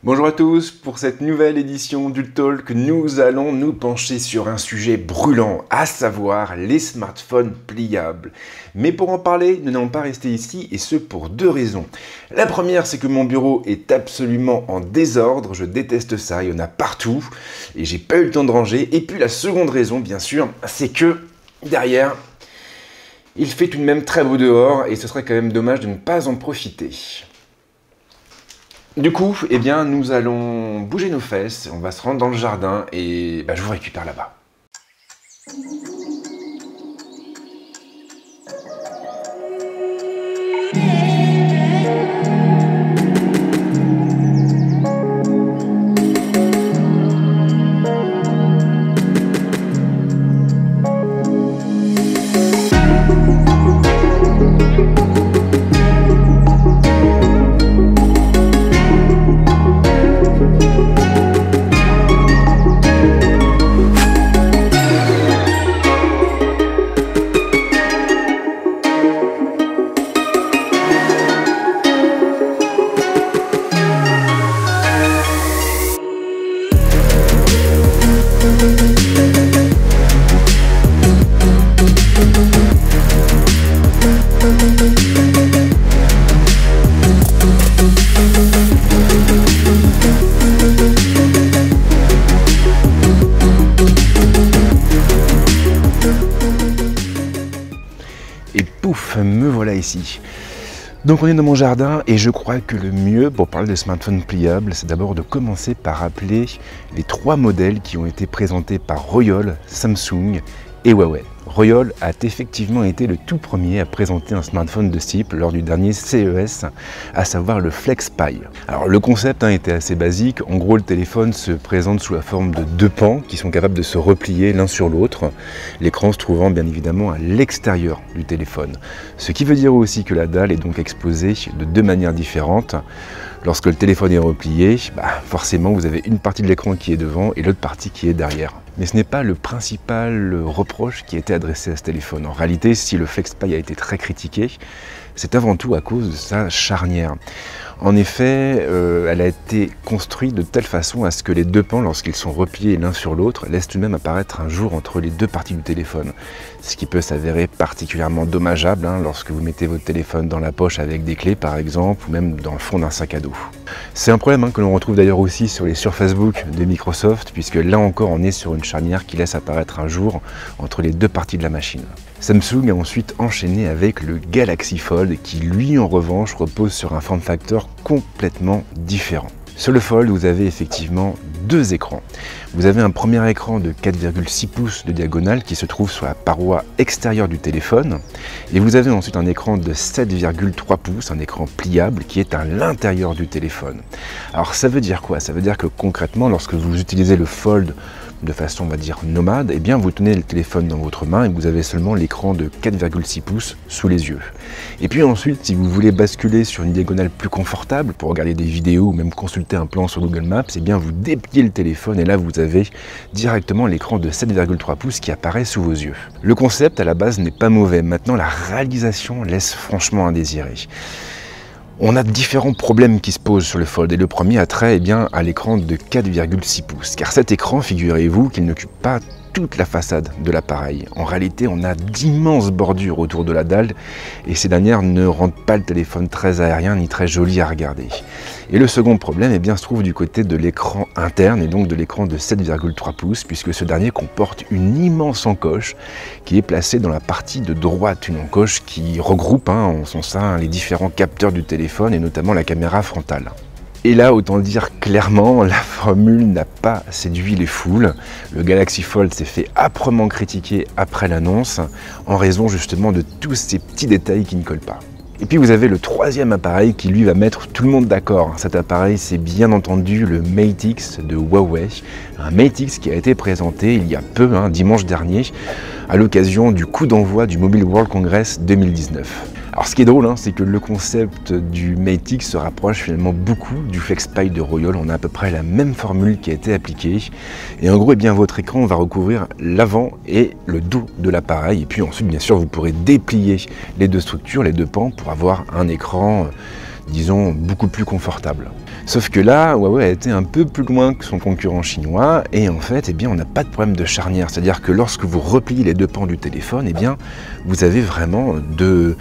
Bonjour à tous, pour cette nouvelle édition du Talk, nous allons nous pencher sur un sujet brûlant, à savoir les smartphones pliables. Mais pour en parler, nous n'allons pas rester ici, et ce pour deux raisons. La première, c'est que mon bureau est absolument en désordre, je déteste ça, il y en a partout, et j'ai pas eu le temps de ranger. Et puis la seconde raison, bien sûr, c'est que derrière, il fait tout de même très beau dehors, et ce serait quand même dommage de ne pas en profiter. Du coup, eh bien, nous allons bouger nos fesses, on va se rendre dans le jardin et je vous récupère là-bas. Et pouf, me voilà ici. Donc on est dans mon jardin et je crois que le mieux pour parler de smartphones pliables, c'est d'abord de commencer par rappeler les trois modèles qui ont été présentés par Royole, Samsung et Huawei. Royole a effectivement été le tout premier à présenter un smartphone de ce type lors du dernier CES, à savoir le FlexPi. Alors le concept était assez basique, en gros le téléphone se présente sous la forme de deux pans qui sont capables de se replier l'un sur l'autre, l'écran se trouvant bien évidemment à l'extérieur du téléphone. Ce qui veut dire aussi que la dalle est donc exposée de deux manières différentes. Lorsque le téléphone est replié, forcément vous avez une partie de l'écran qui est devant et l'autre partie qui est derrière. Mais ce n'est pas le principal reproche qui a été adressé à ce téléphone. En réalité, si le FlexPi a été très critiqué, c'est avant tout à cause de sa charnière. En effet, elle a été construite de telle façon à ce que les deux pans, lorsqu'ils sont repliés l'un sur l'autre, laissent tout de même apparaître un jour entre les deux parties du téléphone. Ce qui peut s'avérer particulièrement dommageable lorsque vous mettez votre téléphone dans la poche avec des clés par exemple, ou même dans le fond d'un sac à dos. C'est un problème que l'on retrouve d'ailleurs aussi sur les Surface Book de Microsoft, puisque là encore on est sur une charnière qui laisse apparaître un jour entre les deux parties de la machine. Samsung a ensuite enchaîné avec le Galaxy Fold qui lui en revanche repose sur un form factor complètement différent. Sur le Fold, vous avez effectivement deux écrans. Vous avez un premier écran de 4,6 pouces de diagonale qui se trouve sur la paroi extérieure du téléphone et vous avez ensuite un écran de 7,3 pouces, un écran pliable qui est à l'intérieur du téléphone. Alors ça veut dire quoi? Ça veut dire que concrètement, lorsque vous utilisez le Fold de façon, on va dire, nomade, eh bien vous tenez le téléphone dans votre main et vous avez seulement l'écran de 4,6 pouces sous les yeux. Et puis ensuite, si vous voulez basculer sur une diagonale plus confortable pour regarder des vidéos ou même consulter un plan sur Google Maps, eh bien vous dépliez le téléphone et là vous avez directement l'écran de 7,3 pouces qui apparaît sous vos yeux. Le concept à la base n'est pas mauvais, maintenant la réalisation laisse franchement à désirer. On a différents problèmes qui se posent sur le Fold et le premier a trait à l'écran de 4,6 pouces car cet écran, figurez-vous qu'il n'occupe pas toute la façade de l'appareil. En réalité, on a d'immenses bordures autour de la dalle et ces dernières ne rendent pas le téléphone très aérien ni très joli à regarder. Et le second problème se trouve du côté de l'écran interne et donc de l'écran de 7,3 pouces puisque ce dernier comporte une immense encoche qui est placée dans la partie de droite, une encoche qui regroupe en son sein les différents capteurs du téléphone et notamment la caméra frontale. Et là, autant dire clairement, la formule n'a pas séduit les foules. Le Galaxy Fold s'est fait âprement critiquer après l'annonce, en raison justement de tous ces petits détails qui ne collent pas. Et puis vous avez le troisième appareil qui lui va mettre tout le monde d'accord. Cet appareil, c'est bien entendu le Mate X de Huawei. Un Mate X qui a été présenté il y a peu, dimanche dernier, à l'occasion du coup d'envoi du Mobile World Congress 2019. Alors ce qui est drôle, c'est que le concept du Mate X se rapproche finalement beaucoup du FlexPi de Royole. On a à peu près la même formule qui a été appliquée. Et en gros, votre écran va recouvrir l'avant et le dos de l'appareil. Et puis ensuite, bien sûr, vous pourrez déplier les deux structures, les deux pans, pour avoir un écran, disons, beaucoup plus confortable. Sauf que là, Huawei a été un peu plus loin que son concurrent chinois, et en fait, eh bien, on n'a pas de problème de charnière. C'est-à-dire que lorsque vous repliez les deux pans du téléphone, eh bien, vous avez vraiment deux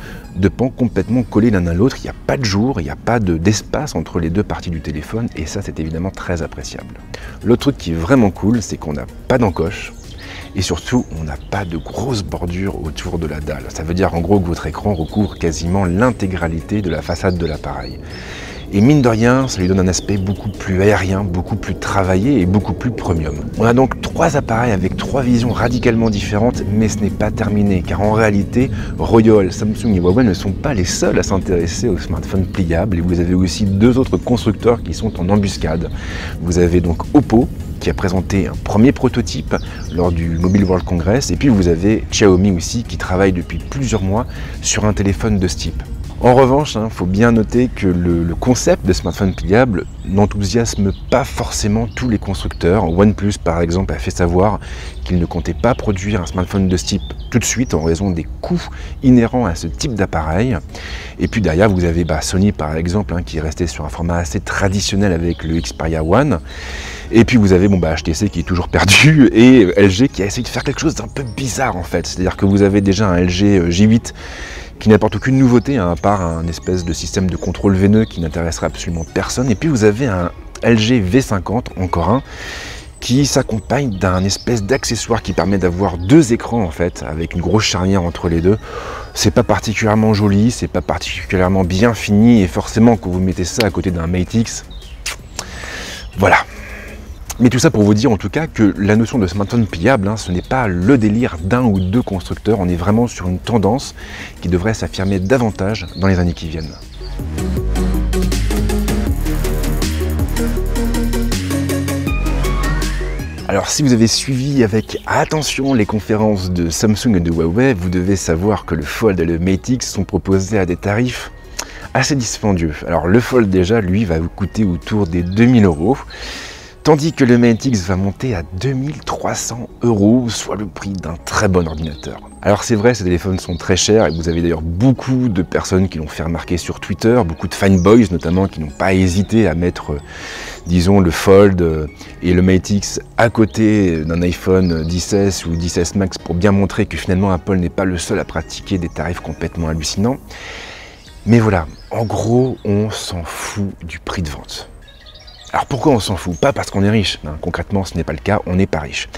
pans complètement collés l'un à l'autre. Il n'y a pas de jour, il n'y a pas d'espace entre les deux parties du téléphone, et ça, c'est évidemment très appréciable. L'autre truc qui est vraiment cool, c'est qu'on n'a pas d'encoche. Et surtout, on n'a pas de grosses bordures autour de la dalle. Ça veut dire en gros que votre écran recouvre quasiment l'intégralité de la façade de l'appareil. Et mine de rien, ça lui donne un aspect beaucoup plus aérien, beaucoup plus travaillé et beaucoup plus premium. On a donc trois appareils avec trois visions radicalement différentes, mais ce n'est pas terminé, car en réalité, Royole, Samsung et Huawei ne sont pas les seuls à s'intéresser aux smartphones pliables, et vous avez aussi deux autres constructeurs qui sont en embuscade. Vous avez donc Oppo, qui a présenté un premier prototype lors du Mobile World Congress, et puis vous avez Xiaomi aussi qui travaille depuis plusieurs mois sur un téléphone de ce type. En revanche, faut bien noter que le concept de smartphone pliable n'enthousiasme pas forcément tous les constructeurs. OnePlus par exemple a fait savoir qu'il ne comptait pas produire un smartphone de ce type tout de suite en raison des coûts inhérents à ce type d'appareil. Et puis derrière vous avez Sony par exemple qui est resté sur un format assez traditionnel avec le Xperia One. Et puis vous avez HTC qui est toujours perdu et LG qui a essayé de faire quelque chose d'un peu bizarre en fait. C'est-à-dire que vous avez déjà un LG J8 qui n'apporte aucune nouveauté, à part un espèce de système de contrôle veineux qui n'intéressera absolument personne. Et puis vous avez un LG V50, encore un, qui s'accompagne d'un espèce d'accessoire qui permet d'avoir deux écrans en fait, avec une grosse charnière entre les deux. C'est pas particulièrement joli, c'est pas particulièrement bien fini, et forcément quand vous mettez ça à côté d'un Mate X, voilà. Mais tout ça pour vous dire en tout cas que la notion de smartphone pliable, ce n'est pas le délire d'un ou deux constructeurs, on est vraiment sur une tendance qui devrait s'affirmer davantage dans les années qui viennent. Alors si vous avez suivi avec attention les conférences de Samsung et de Huawei, vous devez savoir que le Fold et le Mate X sont proposés à des tarifs assez dispendieux. Alors le Fold déjà, lui, va vous coûter autour des 2000 €. Tandis que le Mate X va monter à 2300 €, soit le prix d'un très bon ordinateur. Alors c'est vrai, ces téléphones sont très chers, et vous avez d'ailleurs beaucoup de personnes qui l'ont fait remarquer sur Twitter, beaucoup de fanboys notamment qui n'ont pas hésité à mettre, disons, le Fold et le Mate X à côté d'un iPhone XS ou XS Max pour bien montrer que finalement Apple n'est pas le seul à pratiquer des tarifs complètement hallucinants. Mais voilà, en gros, on s'en fout du prix de vente. Alors pourquoi on s'en fout? Pas parce qu'on est riche, concrètement ce n'est pas le cas, on n'est pas riche.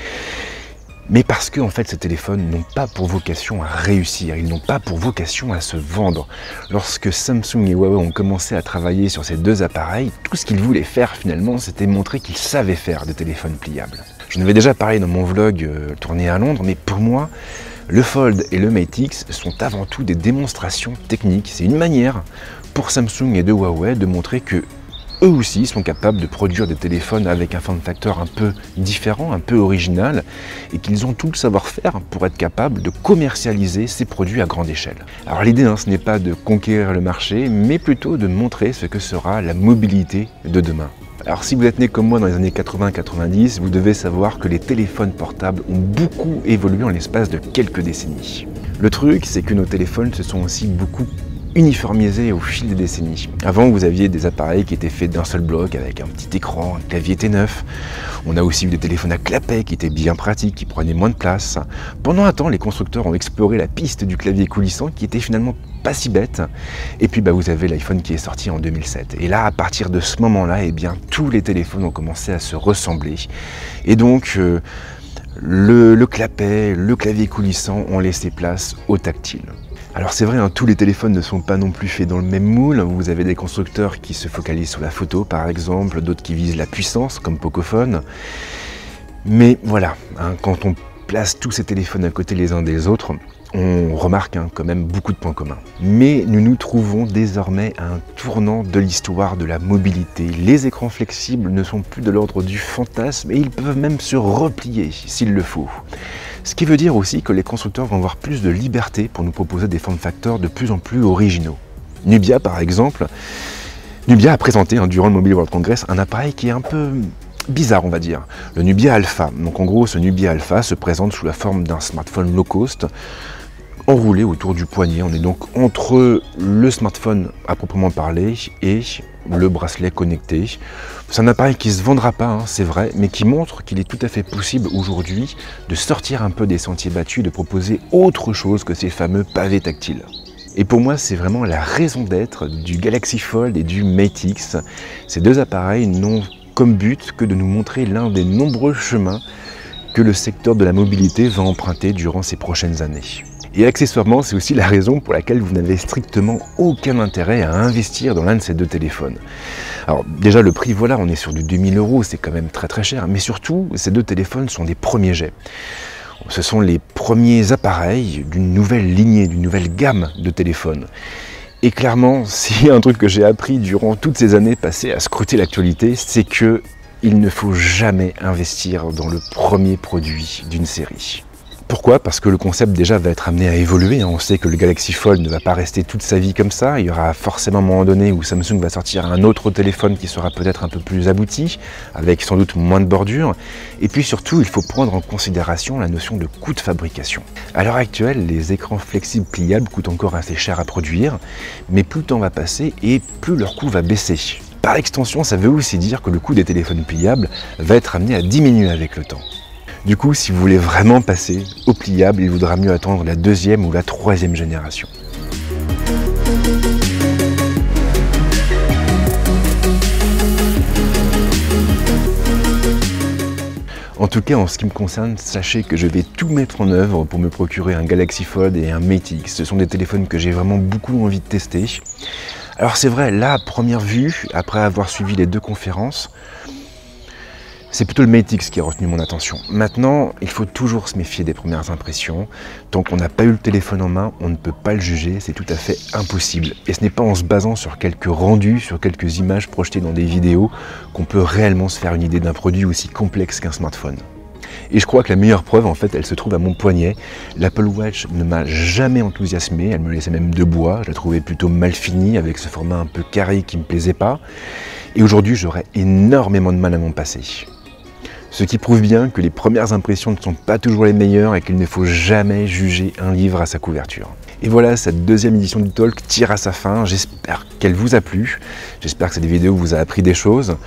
Mais parce que en fait ces téléphones n'ont pas pour vocation à réussir, ils n'ont pas pour vocation à se vendre. Lorsque Samsung et Huawei ont commencé à travailler sur ces deux appareils, tout ce qu'ils voulaient faire finalement, c'était montrer qu'ils savaient faire des téléphones pliables. Je n'avais déjà parlé dans mon vlog tourné à Londres, mais pour moi, le Fold et le Mate X sont avant tout des démonstrations techniques. C'est une manière pour Samsung et de Huawei de montrer que eux aussi sont capables de produire des téléphones avec un form factor un peu différent, un peu original, et qu'ils ont tout le savoir-faire pour être capables de commercialiser ces produits à grande échelle. Alors l'idée, ce n'est pas de conquérir le marché, mais plutôt de montrer ce que sera la mobilité de demain. Alors si vous êtes né comme moi dans les années 80-90, vous devez savoir que les téléphones portables ont beaucoup évolué en l'espace de quelques décennies. Le truc, c'est que nos téléphones se sont aussi beaucoup uniformisé au fil des décennies. Avant, vous aviez des appareils qui étaient faits d'un seul bloc avec un petit écran, un clavier T9. On a aussi eu des téléphones à clapet qui étaient bien pratiques, qui prenaient moins de place. Pendant un temps, les constructeurs ont exploré la piste du clavier coulissant qui était finalement pas si bête. Et puis vous avez l'iPhone qui est sorti en 2007. Et là, à partir de ce moment-là, tous les téléphones ont commencé à se ressembler. Et donc, le clapet, le clavier coulissant ont laissé place au tactile. Alors c'est vrai, tous les téléphones ne sont pas non plus faits dans le même moule. Vous avez des constructeurs qui se focalisent sur la photo par exemple, d'autres qui visent la puissance comme Pocophone. Mais voilà, quand on place tous ces téléphones à côté les uns des autres, on remarque quand même beaucoup de points communs. Mais nous nous trouvons désormais à un tournant de l'histoire de la mobilité. Les écrans flexibles ne sont plus de l'ordre du fantasme et ils peuvent même se replier s'il le faut. Ce qui veut dire aussi que les constructeurs vont avoir plus de liberté pour nous proposer des form factors de plus en plus originaux. Nubia par exemple, Nubia a présenté durant le Mobile World Congress un appareil qui est un peu bizarre on va dire, le Nubia Alpha. Donc en gros ce Nubia Alpha se présente sous la forme d'un smartphone low cost enroulé autour du poignet. On est donc entre le smartphone à proprement parler et le bracelet connecté. C'est un appareil qui ne se vendra pas, hein, c'est vrai, mais qui montre qu'il est tout à fait possible aujourd'hui de sortir un peu des sentiers battus, de proposer autre chose que ces fameux pavés tactiles. Et pour moi, c'est vraiment la raison d'être du Galaxy Fold et du Mate X. Ces deux appareils n'ont comme but que de nous montrer l'un des nombreux chemins que le secteur de la mobilité va emprunter durant ces prochaines années. Et accessoirement, c'est aussi la raison pour laquelle vous n'avez strictement aucun intérêt à investir dans l'un de ces deux téléphones. Alors déjà le prix, voilà, on est sur du 2000 €, c'est quand même très cher, mais surtout, ces deux téléphones sont des premiers jets. Ce sont les premiers appareils d'une nouvelle lignée, d'une nouvelle gamme de téléphones. Et clairement, s'il y a un truc que j'ai appris durant toutes ces années passées à scruter l'actualité, c'est que il ne faut jamais investir dans le premier produit d'une série. Pourquoi? Parce que le concept déjà va être amené à évoluer. On sait que le Galaxy Fold ne va pas rester toute sa vie comme ça. Il y aura forcément un moment donné où Samsung va sortir un autre téléphone qui sera peut-être un peu plus abouti, avec sans doute moins de bordures. Et puis surtout, il faut prendre en considération la notion de coût de fabrication. À l'heure actuelle, les écrans flexibles pliables coûtent encore assez cher à produire, mais plus le temps va passer et plus leur coût va baisser. Par extension, ça veut aussi dire que le coût des téléphones pliables va être amené à diminuer avec le temps. Du coup, si vous voulez vraiment passer au pliable, il vaudra mieux attendre la deuxième ou la troisième génération. En tout cas, en ce qui me concerne, sachez que je vais tout mettre en œuvre pour me procurer un Galaxy Fold et un Mate X. Ce sont des téléphones que j'ai vraiment beaucoup envie de tester. Alors c'est vrai, là, à première vue, après avoir suivi les deux conférences, c'est plutôt le Mate X qui a retenu mon attention. Maintenant, il faut toujours se méfier des premières impressions. Tant qu'on n'a pas eu le téléphone en main, on ne peut pas le juger, c'est tout à fait impossible. Et ce n'est pas en se basant sur quelques rendus, sur quelques images projetées dans des vidéos, qu'on peut réellement se faire une idée d'un produit aussi complexe qu'un smartphone. Et je crois que la meilleure preuve, en fait, elle se trouve à mon poignet. L'Apple Watch ne m'a jamais enthousiasmé, elle me laissait même de bois, je la trouvais plutôt mal finie, avec ce format un peu carré qui ne me plaisait pas. Et aujourd'hui, j'aurais énormément de mal à m'en passer. Ce qui prouve bien que les premières impressions ne sont pas toujours les meilleures et qu'il ne faut jamais juger un livre à sa couverture. Et voilà, cette deuxième édition du Talk tire à sa fin. J'espère qu'elle vous a plu. J'espère que cette vidéo vous a appris des choses.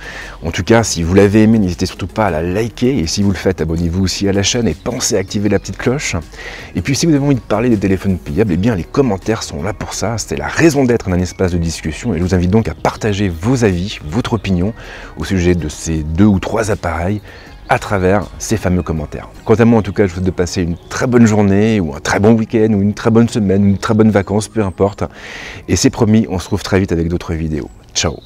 En tout cas, si vous l'avez aimé, n'hésitez surtout pas à la liker. Et si vous le faites, abonnez-vous aussi à la chaîne et pensez à activer la petite cloche. Et puis si vous avez envie de parler des téléphones pliables, eh bien les commentaires sont là pour ça. C'est la raison d'être d'un espace de discussion. Et je vous invite donc à partager vos avis, votre opinion au sujet de ces 2 ou 3 appareils à travers ces fameux commentaires. Quant à moi, en tout cas, je vous souhaite de passer une très bonne journée, ou un très bon week-end, ou une très bonne semaine, ou une très bonne vacances, peu importe. Et c'est promis, on se retrouve très vite avec d'autres vidéos. Ciao!